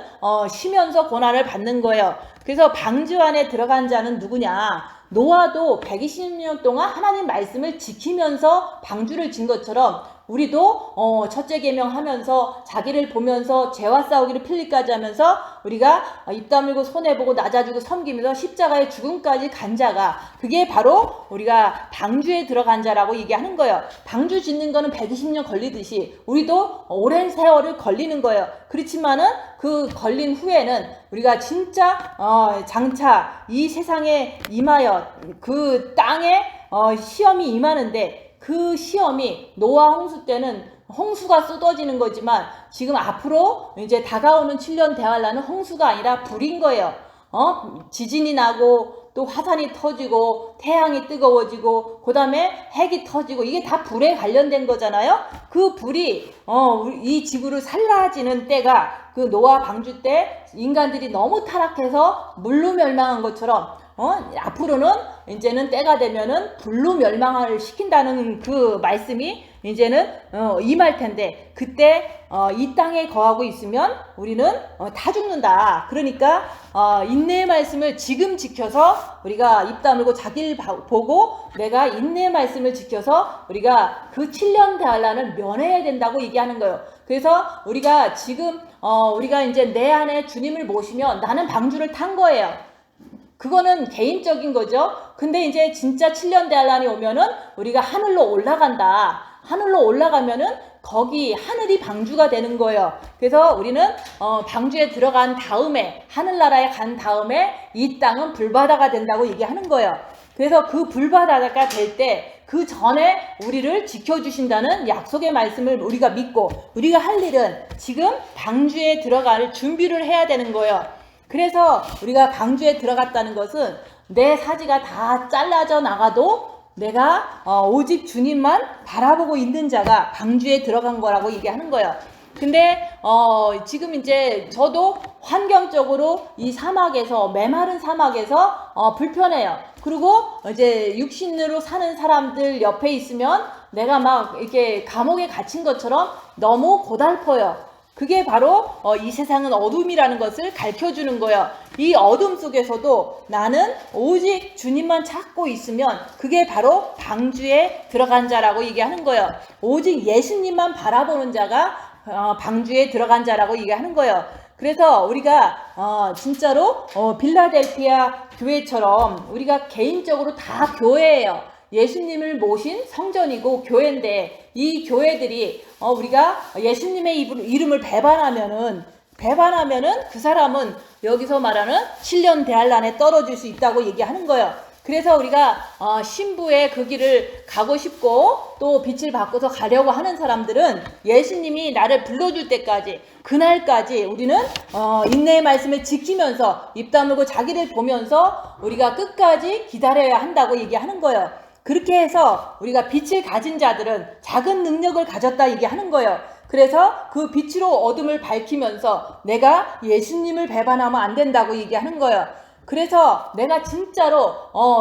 쉬면서 고난을 받는 거예요. 그래서 방주 안에 들어간 자는 누구냐? 노아도 120년 동안 하나님 말씀을 지키면서 방주를 진 것처럼 우리도 첫째 계명 하면서 자기를 보면서 죄와 싸우기를 필리까지 하면서 우리가 입 다물고 손해보고 낮아지고 섬기면서 십자가의 죽음까지 간 자가 그게 바로 우리가 방주에 들어간 자라고 얘기하는 거예요. 방주 짓는 거는 120년 걸리듯이 우리도 오랜 세월을 걸리는 거예요. 그렇지만은 그 걸린 후에는 우리가 진짜 장차 이 세상에 임하여 그 땅에 시험이 임하는데 그 시험이 노아 홍수 때는 홍수가 쏟아지는 거지만 지금 앞으로 이제 다가오는 7년 대환란은 홍수가 아니라 불인 거예요. 지진이 나고 또 화산이 터지고 태양이 뜨거워지고 그 다음에 핵이 터지고 이게 다 불에 관련된 거잖아요. 그 불이 이 지구를 살라지는 때가 그 노아 방주 때 인간들이 너무 타락해서 물로 멸망한 것처럼 앞으로는 이제는 때가 되면은 불로 멸망을 시킨다는 그 말씀이 이제는 임할 텐데 그때 이 땅에 거하고 있으면 우리는 다 죽는다. 그러니까 인내의 말씀을 지금 지켜서 우리가 입 다물고 자기를 보고 내가 인내의 말씀을 지켜서 우리가 그 7년 대환란을 면해야 된다고 얘기하는 거예요. 그래서 우리가 지금 우리가 이제 내 안에 주님을 모시면 나는 방주를 탄 거예요. 그거는 개인적인 거죠. 근데 이제 진짜 7년 대환란이 오면은 우리가 하늘로 올라간다. 하늘로 올라가면은 거기 하늘이 방주가 되는 거예요. 그래서 우리는 방주에 들어간 다음에 하늘나라에 간 다음에 이 땅은 불바다가 된다고 얘기하는 거예요. 그래서 그 불바다가 될 때 그 전에 우리를 지켜주신다는 약속의 말씀을 우리가 믿고 우리가 할 일은 지금 방주에 들어갈 준비를 해야 되는 거예요. 그래서 우리가 방주에 들어갔다는 것은 내 사지가 다 잘라져 나가도 내가 오직 주님만 바라보고 있는 자가 방주에 들어간 거라고 얘기하는 거예요. 근데 지금 이제 저도 환경적으로 이 사막에서 메마른 사막에서 불편해요. 그리고 이제 육신으로 사는 사람들 옆에 있으면 내가 막 이렇게 감옥에 갇힌 것처럼 너무 고달퍼요. 그게 바로 이 세상은 어둠이라는 것을 가르쳐주는 거예요. 이 어둠 속에서도 나는 오직 주님만 찾고 있으면 그게 바로 방주에 들어간 자라고 얘기하는 거예요. 오직 예수님만 바라보는 자가 방주에 들어간 자라고 얘기하는 거예요. 그래서 우리가 진짜로 빌라델피아 교회처럼 우리가 개인적으로 다 교회예요. 예수님을 모신 성전이고 교회인데 이 교회들이 우리가 예수님의 이름을 배반하면은 그 사람은 여기서 말하는 신령 대환란에 떨어질 수 있다고 얘기하는 거예요. 그래서 우리가 신부의 그 길을 가고 싶고 또 빛을 받고서 가려고 하는 사람들은 예수님이 나를 불러줄 때까지 그날까지 우리는 인내의 말씀을 지키면서 입 다물고 자기를 보면서 우리가 끝까지 기다려야 한다고 얘기하는 거예요. 그렇게 해서 우리가 빛을 가진 자들은 작은 능력을 가졌다 얘기하는 거예요. 그래서 그 빛으로 어둠을 밝히면서 내가 예수님을 배반하면 안 된다고 얘기하는 거예요. 그래서 내가 진짜로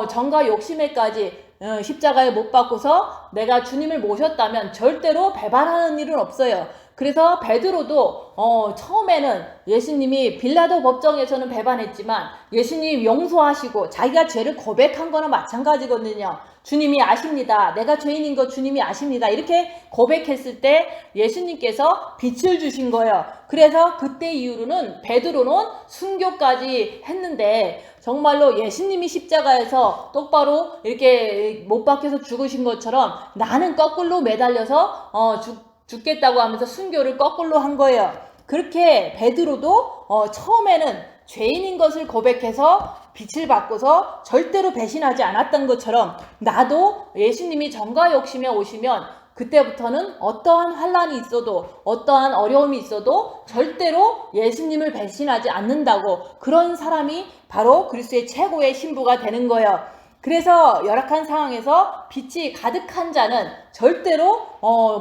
정과 욕심에까지 십자가에 못 박고서 내가 주님을 모셨다면 절대로 배반하는 일은 없어요. 그래서 베드로도 처음에는 예수님이 빌라도 법정에서는 배반했지만 예수님이 용서하시고 자기가 죄를 고백한 거나 마찬가지거든요. 주님이 아십니다. 내가 죄인인 거 주님이 아십니다. 이렇게 고백했을 때 예수님께서 빛을 주신 거예요. 그래서 그때 이후로는 베드로는 순교까지 했는데 정말로 예수님이 십자가에서 똑바로 이렇게 못 박혀서 죽으신 것처럼 나는 거꾸로 매달려서 죽겠다고 하면서 순교를 거꾸로 한 거예요. 그렇게 베드로도 처음에는 죄인인 것을 고백해서 빛을 받고서 절대로 배신하지 않았던 것처럼 나도 예수님이 정과 욕심에 오시면 그때부터는 어떠한 환란이 있어도 어떠한 어려움이 있어도 절대로 예수님을 배신하지 않는다고, 그런 사람이 바로 그리스도의 최고의 신부가 되는 거예요. 그래서 열악한 상황에서 빛이 가득한 자는 절대로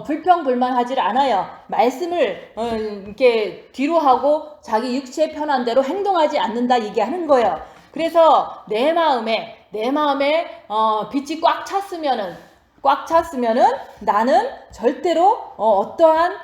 불평불만하지 않아요. 말씀을 이렇게 뒤로 하고 자기 육체의 편한 대로 행동하지 않는다 얘기하는 거예요. 그래서 내 마음에 빛이 꽉 찼으면은 나는 절대로 어떠한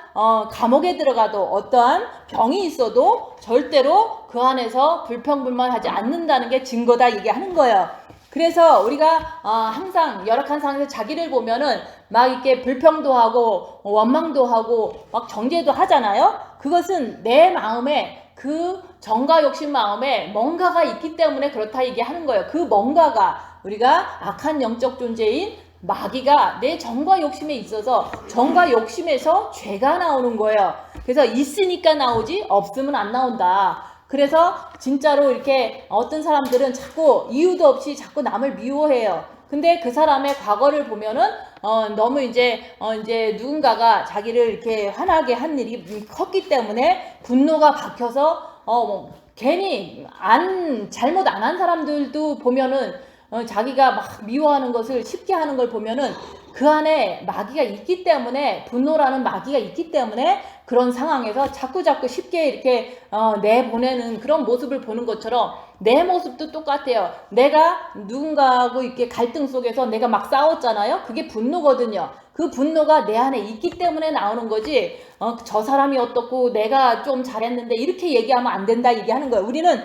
감옥에 들어가도 어떠한 병이 있어도 절대로 그 안에서 불평불만하지 않는다는 게 증거다 얘기하는 거예요. 그래서 우리가 항상 열악한 상황에서 자기를 보면은 막 이렇게 불평도 하고 원망도 하고 막 정죄도 하잖아요. 그것은 내 마음에 그 정과 욕심 마음에 뭔가가 있기 때문에 그렇다 얘기하는 거예요. 그 뭔가가 우리가 악한 영적 존재인 마귀가 내 정과 욕심에 있어서 정과 욕심에서 죄가 나오는 거예요. 그래서 있으니까 나오지 없으면 안 나온다. 그래서 진짜로 이렇게 어떤 사람들은 자꾸 이유도 없이 자꾸 남을 미워해요. 근데 그 사람의 과거를 보면은 너무 이제 누군가가 자기를 이렇게 화나게 한 일이 컸기 때문에 분노가 박혀서 괜히 잘못 안 한 사람들도 보면은 자기가 막 미워하는 것을 쉽게 하는 걸 보면은 그 안에 마귀가 있기 때문에, 분노라는 마귀가 있기 때문에 그런 상황에서 자꾸 쉽게 이렇게 내보내는 그런 모습을 보는 것처럼 내 모습도 똑같아요. 내가 누군가하고 이렇게 갈등 속에서 내가 막 싸웠잖아요. 그게 분노거든요. 그 분노가 내 안에 있기 때문에 나오는 거지 저 사람이 어떻고 내가 좀 잘했는데 이렇게 얘기하면 안 된다 얘기하는 거예요. 우리는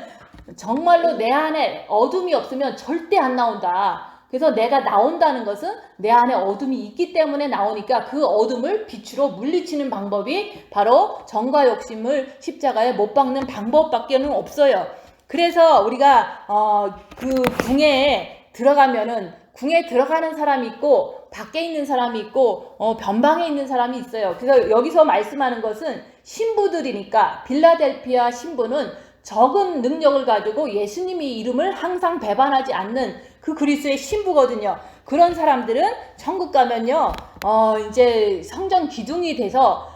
정말로 내 안에 어둠이 없으면 절대 안 나온다. 그래서 내가 나온다는 것은 내 안에 어둠이 있기 때문에 나오니까 그 어둠을 빛으로 물리치는 방법이 바로 정과 욕심을 십자가에 못 박는 방법밖에는 없어요. 그래서 우리가 그 궁에 들어가면은 궁에 들어가는 사람이 있고 밖에 있는 사람이 있고 변방에 있는 사람이 있어요. 그래서 여기서 말씀하는 것은 신부들이니까 빌라델피아 신부는 적은 능력을 가지고 예수님의 이름을 항상 배반하지 않는 그 그리스도의 신부거든요. 그런 사람들은 천국 가면요, 이제 성전 기둥이 돼서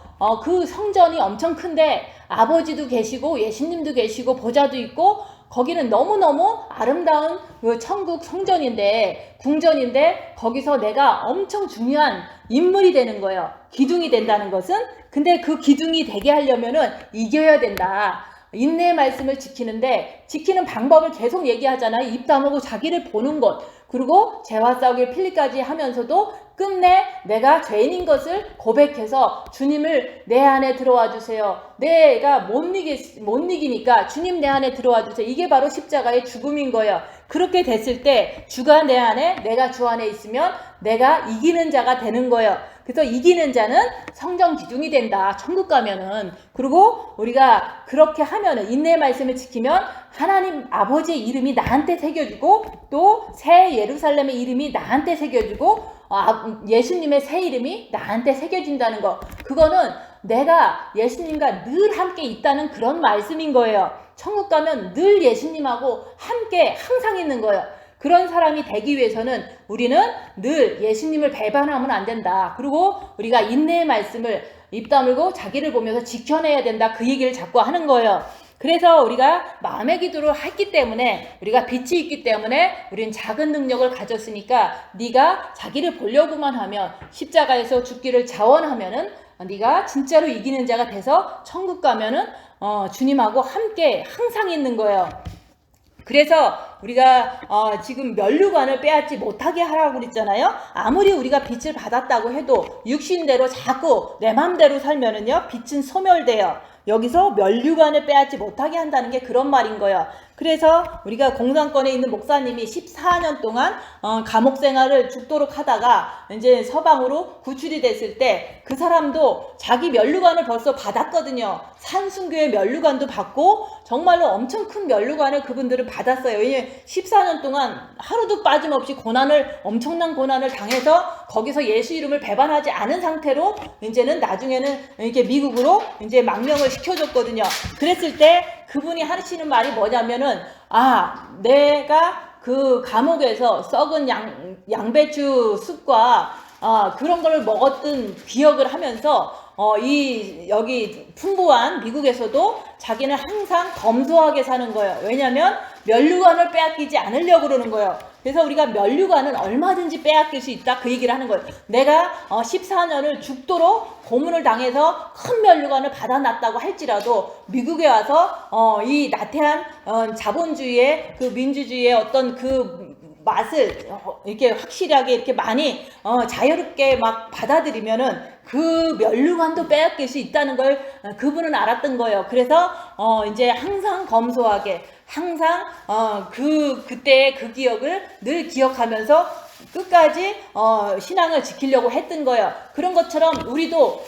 그 성전이 엄청 큰데 아버지도 계시고 예수님도 계시고 보좌도 있고 거기는 너무너무 아름다운 그 천국 성전인데, 궁전인데 거기서 내가 엄청 중요한 인물이 되는 거예요. 기둥이 된다는 것은. 근데 그 기둥이 되게 하려면은 이겨야 된다. 인내의 말씀을 지키는데 지키는 방법을 계속 얘기하잖아요. 입 다물고 자기를 보는 것. 그리고 죄와 싸우길 필리까지 하면서도 끝내 내가 죄인인 것을 고백해서 주님을 내 안에 들어와 주세요. 내가 못 이기니까 주님 내 안에 들어와 주세요. 이게 바로 십자가의 죽음인 거예요. 그렇게 됐을 때 주가 내 안에, 내가 주 안에 있으면 내가 이기는 자가 되는 거예요. 그래서 이기는 자는 성전 기둥이 된다. 천국 가면은. 그리고 우리가 그렇게 하면은, 인내의 말씀을 지키면 하나님 아버지의 이름이 나한테 새겨지고, 또 새 예루살렘의 이름이 나한테 새겨지고, 예수님의 새 이름이 나한테 새겨진다는 거. 그거는 내가 예수님과 늘 함께 있다는 그런 말씀인 거예요. 천국 가면 늘 예수님하고 함께 항상 있는 거예요. 그런 사람이 되기 위해서는 우리는 늘 예수님을 배반하면 안 된다. 그리고 우리가 인내의 말씀을 입 다물고 자기를 보면서 지켜내야 된다. 그 얘기를 자꾸 하는 거예요. 그래서 우리가 마음의 기도를 했기 때문에, 우리가 빛이 있기 때문에 우리는 작은 능력을 가졌으니까, 네가 자기를 보려고만 하면, 십자가에서 죽기를 자원하면은 네가 진짜로 이기는 자가 돼서 천국 가면은 주님하고 함께 항상 있는 거예요. 그래서 우리가 지금 면류관을 빼앗지 못하게 하라고 그랬잖아요. 아무리 우리가 빛을 받았다고 해도 육신대로 자꾸 내 맘대로 살면은요, 빛은 소멸돼요. 여기서 면류관을 빼앗지 못하게 한다는 게 그런 말인 거예요. 그래서 우리가 공산권에 있는 목사님이 14년 동안 감옥 생활을 죽도록 하다가 이제 서방으로 구출이 됐을 때 그 사람도 자기 면류관을 벌써 받았거든요. 산순교의 면류관도 받고 정말로 엄청 큰 면류관을 그분들은 받았어요. 왜냐면 14년 동안 하루도 빠짐없이 엄청난 고난을 당해서 거기서 예수 이름을 배반하지 않은 상태로 이제는 나중에는 이렇게 미국으로 이제 망명을 시켜줬거든요. 그랬을 때 그분이 하시는 말이 뭐냐면은, 내가 그 감옥에서 썩은 양배추 숲과 그런 걸 먹었던 기억을 하면서 여기 풍부한 미국에서도 자기는 항상 검소하게 사는 거예요. 왜냐면 면류관을 빼앗기지 않으려고 그러는 거예요. 그래서 우리가 면류관은 얼마든지 빼앗길 수 있다, 그 얘기를 하는 거예요. 내가 14년을 죽도록 고문을 당해서 큰 면류관을 받아놨다고 할지라도 미국에 와서 이 나태한 자본주의의 그 민주주의의 어떤 그 맛을 이렇게 확실하게 이렇게 많이 자유롭게 막 받아들이면은 그 면류관도 빼앗길 수 있다는 걸 그분은 알았던 거예요. 그래서 이제 항상 검소하게, 항상 그때의 그 기억을 늘 기억하면서 끝까지 신앙을 지키려고 했던 거예요. 그런 것처럼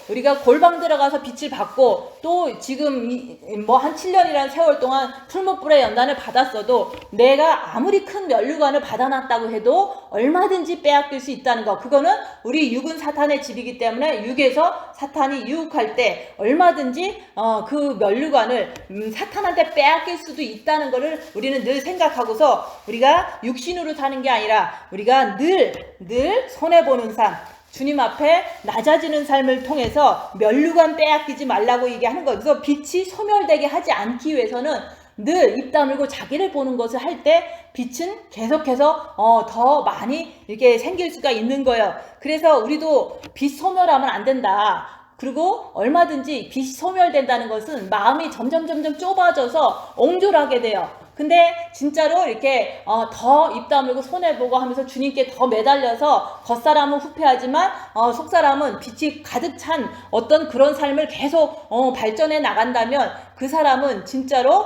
우리가 골방 들어가서 빛을 받고, 또 지금 뭐 한 7년이라는 세월 동안 풀무불의 연단을 받았어도 내가 아무리 큰 면류관을 받아놨다고 해도 얼마든지 빼앗길 수 있다는 거. 그거는 우리 육은 사탄의 집이기 때문에 육에서 사탄이 유혹할 때 얼마든지 그 면류관을 사탄한테 빼앗길 수도 있다는 거를 우리는 늘 생각하고서, 우리가 육신으로 사는 게 아니라 우리가 늘 손해보는 삶, 주님 앞에 낮아지는 삶을 통해서 면류관 빼앗기지 말라고 얘기하는 거예요. 그래서 빛이 소멸되게 하지 않기 위해서는 늘 입 다물고 자기를 보는 것을 할 때 빛은 계속해서 더 많이 이렇게 생길 수가 있는 거예요. 그래서 우리도 빛 소멸하면 안 된다. 그리고 얼마든지 빛이 소멸된다는 것은 마음이 점점 좁아져서 옹졸하게 돼요. 근데 진짜로 이렇게 더 입 다물고 손해보고 하면서 주님께 더 매달려서 겉사람은 후패하지만 속사람은 빛이 가득 찬 어떤 그런 삶을 계속 발전해 나간다면 그 사람은 진짜로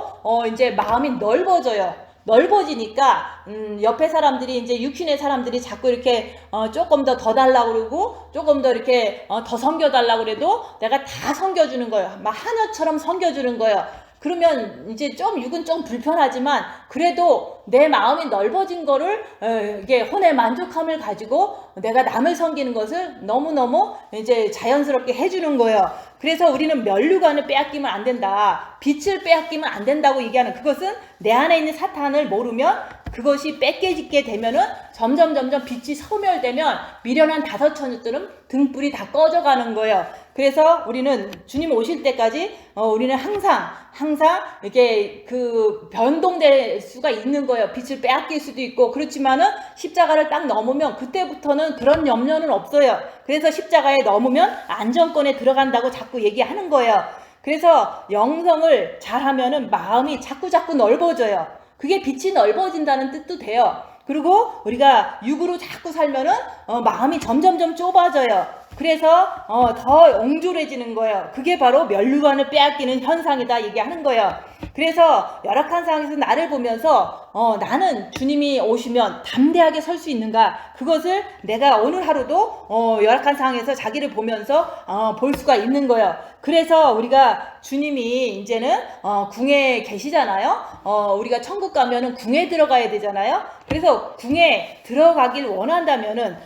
이제 마음이 넓어지니까 옆에 사람들이, 이제 육신의 사람들이 자꾸 이렇게 조금 더 달라고 그러고 조금 더 이렇게 더 섬겨달라고 그래도 내가 다 섬겨주는 거예요. 막 하늘처럼 섬겨주는 거예요. 그러면 이제 육은 좀 불편하지만 그래도 내 마음이 넓어진 거를 이게 혼의 만족함을 가지고 내가 남을 섬기는 것을 너무너무 이제 자연스럽게 해주는 거예요. 그래서 우리는 면류관을 빼앗기면 안 된다, 빛을 빼앗기면 안 된다고 얘기하는, 그것은 내 안에 있는 사탄을 모르면 그것이 뺏겨지게 되면은 점점 빛이 소멸되면 미련한 다섯 처녀들은 등불이 다 꺼져가는 거예요. 그래서 우리는 주님 오실 때까지 우리는 항상 이렇게 그 변동될 수가 있는 거예요. 빛을 빼앗길 수도 있고. 그렇지만은 십자가를 딱 넘으면 그때부터는 그런 염려는 없어요. 그래서 십자가에 넘으면 안정권에 들어간다고 자꾸 얘기하는 거예요. 그래서 영성을 잘하면은 마음이 자꾸 넓어져요. 그게 빛이 넓어진다는 뜻도 돼요. 그리고 우리가 육으로 자꾸 살면은 마음이 점점점 좁아져요. 그래서 더 옹졸해지는 거예요. 그게 바로 면류관을 빼앗기는 현상이다 얘기하는 거예요. 그래서 열악한 상황에서 나를 보면서 나는 주님이 오시면 담대하게 설 수 있는가, 그것을 내가 오늘 하루도 열악한 상황에서 자기를 보면서 볼 수가 있는 거예요. 그래서 우리가 주님이 이제는 궁에 계시잖아요. 우리가 천국 가면은 궁에 들어가야 되잖아요. 그래서 궁에 들어가길 원한다면은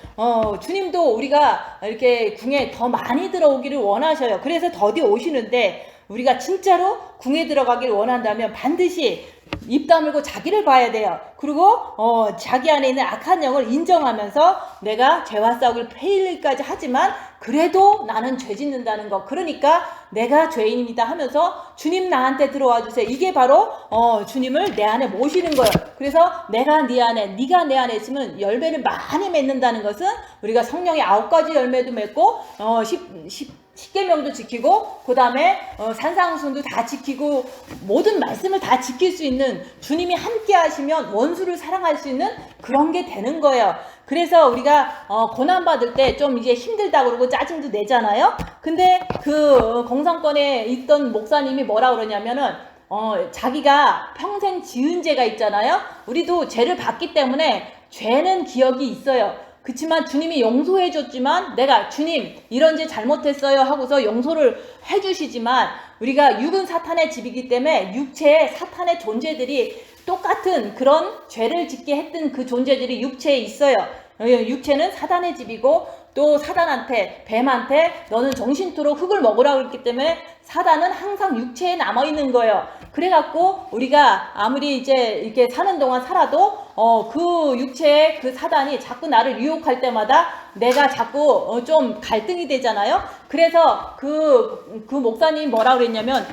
주님도 우리가 이렇게 궁에 더 많이 들어오기를 원하셔요. 그래서 더디 오시는데, 우리가 진짜로 궁에 들어가길 원한다면 반드시 입 다물고 자기를 봐야 돼요. 그리고 자기 안에 있는 악한 영을 인정하면서 내가 죄와 싸우길 페일까지 하지만 그래도 나는 죄 짓는다는 거, 그러니까 내가 죄인입니다 하면서 주님 나한테 들어와 주세요. 이게 바로 주님을 내 안에 모시는 거예요. 그래서 내가 네 안에, 네가 내 안에 있으면 열매를 많이 맺는다는 것은 우리가 성령의 9가지 열매도 맺고 10계명도 지키고 그 다음에 산상순도 다 지키고 모든 말씀을 다 지킬 수 있는, 주님이 함께 하시면 원수를 사랑할 수 있는 그런 게 되는 거예요. 그래서 우리가 고난받을 때 좀 이제 힘들다 그러고 짜증도 내잖아요. 근데 그 공산권에 있던 목사님이 뭐라 그러냐면은 자기가 평생 지은 죄가 있잖아요. 우리도 죄를 봤기 때문에 죄는 기억이 있어요. 그렇지만 주님이 용서해 줬지만 내가 주님 이런 죄 잘못했어요 하고서 용서를 해 주시지만, 우리가 육은 사탄의 집이기 때문에 육체에 사탄의 존재들이 똑같은 그런 죄를 짓게 했던 그 존재들이 육체에 있어요. 육체는 사단의 집이고 또 사단한테, 뱀한테 너는 정신토록 흙을 먹으라고 그랬기 때문에 사단은 항상 육체에 남아있는 거예요. 그래갖고 우리가 아무리 이제 이렇게 사는 동안 살아도 그 육체의 그 사단이 자꾸 나를 유혹할 때마다 내가 자꾸 좀 갈등이 되잖아요. 그래서 그 목사님 뭐라 그랬냐면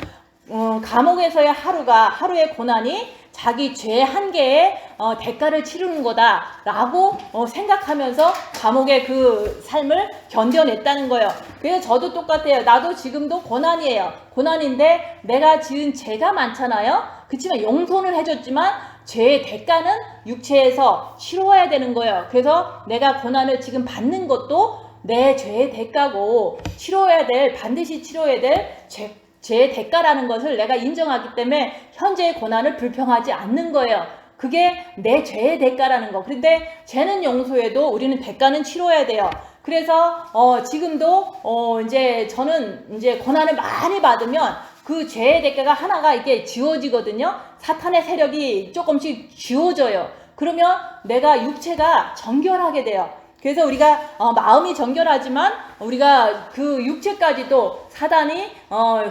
감옥에서의 하루의 고난이 자기 죄 한계에 대가를 치르는 거다 라고 생각하면서 감옥의 그 삶을 견뎌냈다는 거예요. 그래서 저도 똑같아요. 나도 지금도 고난이에요. 고난인데 내가 지은 죄가 많잖아요. 그렇지만 용서는 해줬지만 죄의 대가는 육체에서 치러야 되는 거예요. 그래서 내가 고난을 지금 받는 것도 내 죄의 대가고 반드시 치러야 될 죄의 대가라는 것을 내가 인정하기 때문에 현재의 고난을 불평하지 않는 거예요. 그게 내 죄의 대가라는 거. 그런데 죄는 용서해도 우리는 대가는 치러야 돼요. 그래서 지금도 이제 저는 이제 고난을 많이 받으면 그 죄의 대가가 하나가 이렇게 지워지거든요. 사탄의 세력이 조금씩 지워져요. 그러면 내가 육체가 정결하게 돼요. 그래서 우리가 마음이 정결하지만 우리가 그 육체까지도 사단이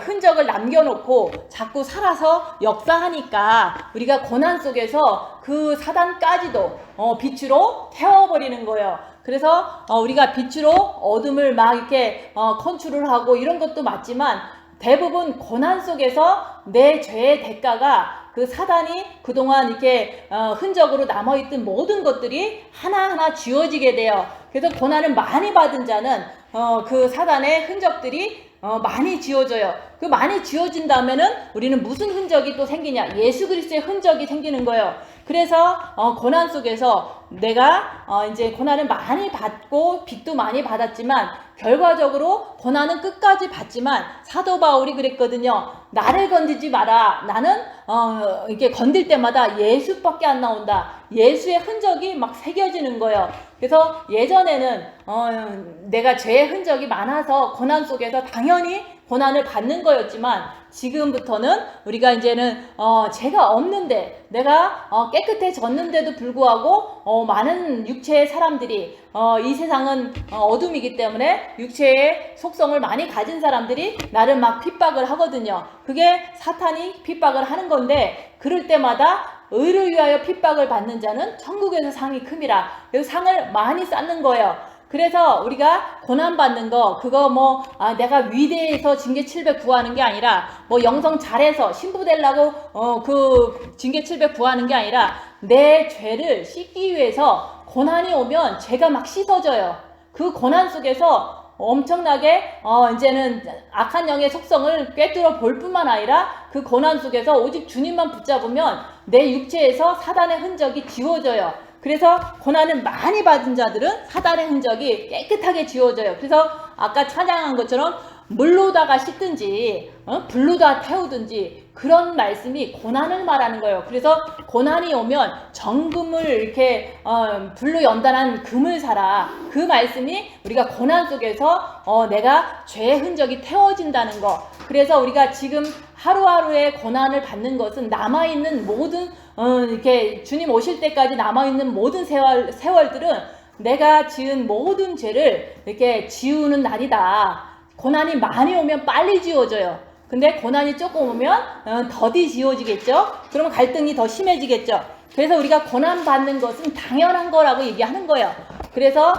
흔적을 남겨놓고 자꾸 살아서 역사하니까 우리가 고난 속에서 그 사단까지도 빛으로 태워버리는 거예요. 그래서 우리가 빛으로 어둠을 막 이렇게 컨트롤 하고 이런 것도 맞지만, 대부분 고난 속에서 내 죄의 대가가 그 사단이 그동안 이렇게 흔적으로 남아있던 모든 것들이 하나하나 지워지게 돼요. 그래서 고난을 많이 받은 자는 그 사단의 흔적들이 많이 지워져요. 그 많이 지워진다면은 우리는 무슨 흔적이 또 생기냐? 예수 그리스도의 흔적이 생기는 거예요. 그래서 고난 속에서 내가 이제 고난을 많이 받고 빚도 많이 받았지만 결과적으로 고난은 끝까지 받지만, 사도 바울이 그랬거든요. 나를 건드지 마라. 나는 이렇게 건들 때마다 예수밖에 안 나온다. 예수의 흔적이 막 새겨지는 거예요. 그래서 예전에는 내가 죄의 흔적이 많아서 고난 속에서 당연히 고난을 받는 거였지만, 지금부터는 우리가 이제는 죄가 없는데 내가 깨끗해졌는데도 불구하고 많은 육체의 사람들이 이 세상은 어둠이기 때문에 육체의 속성을 많이 가진 사람들이 나를 막 핍박을 하거든요. 그게 사탄이 핍박을 하는 건데, 그럴 때마다 의를 위하여 핍박을 받는 자는 천국에서 상이 큼이라. 그래서 상을 많이 쌓는 거예요. 그래서 우리가 고난받는 거, 그거 내가 위대해서 징계 700 구하는 게 아니라, 영성 잘해서 신부 되려고 그 징계 700 구하는 게 아니라, 내 죄를 씻기 위해서 고난이 오면 죄가 막 씻어져요. 그 고난 속에서 엄청나게 이제는 악한 영의 속성을 꿰뚫어 볼 뿐만 아니라, 그 고난 속에서 오직 주님만 붙잡으면 내 육체에서 사단의 흔적이 지워져요. 그래서 고난을 많이 받은 자들은 사단의 흔적이 깨끗하게 지워져요. 그래서 아까 찬양한 것처럼 물로다가 씻든지 불로다 태우든지 그런 말씀이 고난을 말하는 거예요. 그래서 고난이 오면 정금을 이렇게 불로 연단한 금을 사라. 그 말씀이 우리가 고난 속에서 내가 죄의 흔적이 태워진다는 거. 그래서 우리가 지금 하루하루의 고난을 받는 것은 남아있는 모든 이렇게 주님 오실 때까지 남아있는 모든 세월들은 내가 지은 모든 죄를 이렇게 지우는 날이다. 고난이 많이 오면 빨리 지워져요. 근데 고난이 조금 오면 더디 지워지겠죠. 그러면 갈등이 더 심해지겠죠. 그래서 우리가 고난 받는 것은 당연한 거라고 얘기하는 거예요. 그래서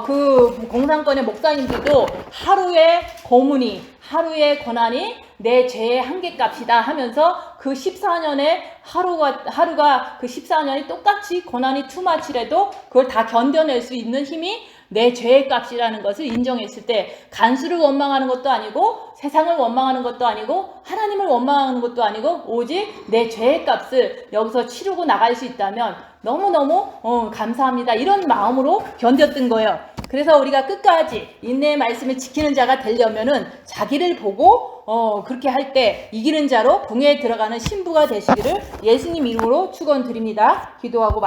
그 공산권의 목사님들도 하루의 고문이, 하루의 고난이 내 죄의 한계값이다 하면서 그 14년의 하루가 그 14년이 똑같이 고난이 투마치래도 그걸 다 견뎌낼 수 있는 힘이 내 죄의 값이라는 것을 인정했을 때 간수를 원망하는 것도 아니고 세상을 원망하는 것도 아니고 하나님을 원망하는 것도 아니고 오직 내 죄의 값을 여기서 치르고 나갈 수 있다면 너무너무 감사합니다. 이런 마음으로 견뎠던 거예요. 그래서 우리가 끝까지 인내의 말씀을 지키는 자가 되려면은 자기를 보고 그렇게 할 때 이기는 자로 궁에 들어가는 신부가 되시기를 예수님 이름으로 축원드립니다. 기도하고